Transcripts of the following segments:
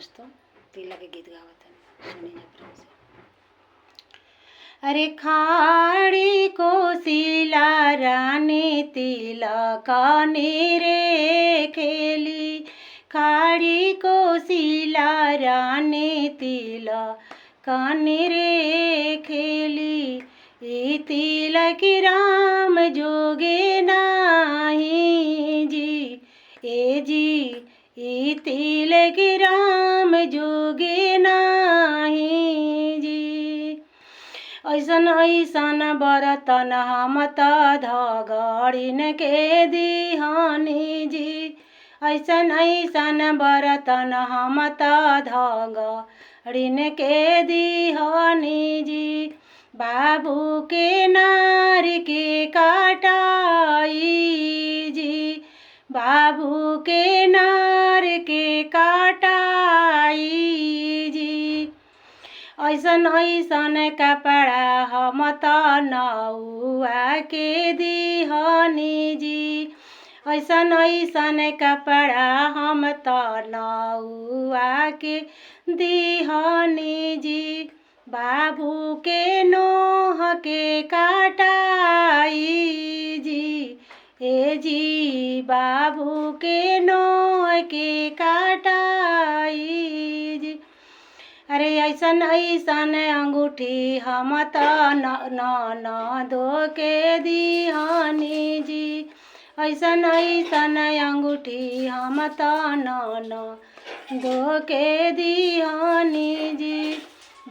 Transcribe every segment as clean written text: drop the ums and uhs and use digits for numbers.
दोस्तों, तिला के गीत गावत है, सुनी जा प्रेम से। अरे खाड़ी कोशिला रानी तिलक रे खेली, खाड़ी कोशिला रानी तिलक रे खेली, ई तिलक राम जोगे नाही जी, ए जी ई तिलक राम जोगे नाही जी। ऐसन ऐसन बरतन हम त धगड़िन के दिहनी जी, ऐसन ऐसन बरतन हम त धगड़िन के दिहनी जी। बाबू के नार के काटाई जी, बाबू के नार के काटाई जी। ऐसन ऐसन कपड़ा हम त नौआ के दिहनी जी, ऐसन ऐसन कपड़ा हम त नौआ के दिहनी जी। बाबू के नोह के काटाई जी, ए जी बाबू के नोह के काटाई जी। अरे ऐसन ऐसन अंगूठी हम त ननदो के दिहनी जी, ऐसन ऐसन अंगूठी हम त ननदो के दिहनी जी।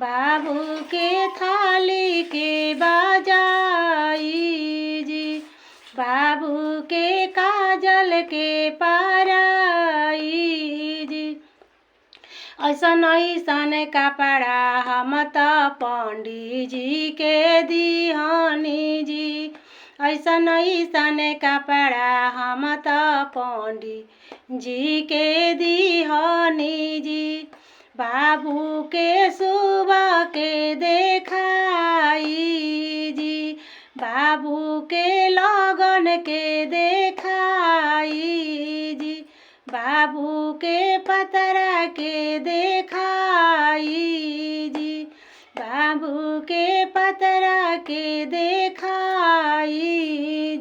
बाबू के थाली के बजाई जी, बाबू के काजल के पाराई जी। ऐसन ऐसन कपड़ा हम त पंडित जी के दिहनी जी, ऐसन ऐसन कपड़ा हम त पंडित जी के दिहनी जी। बाबू के सुबह के देखाई जी, बाबू के लगन के देखाई जी, बाबू के पतरा के देखाई जी, बाबू के पतरा के देखाई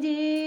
जी।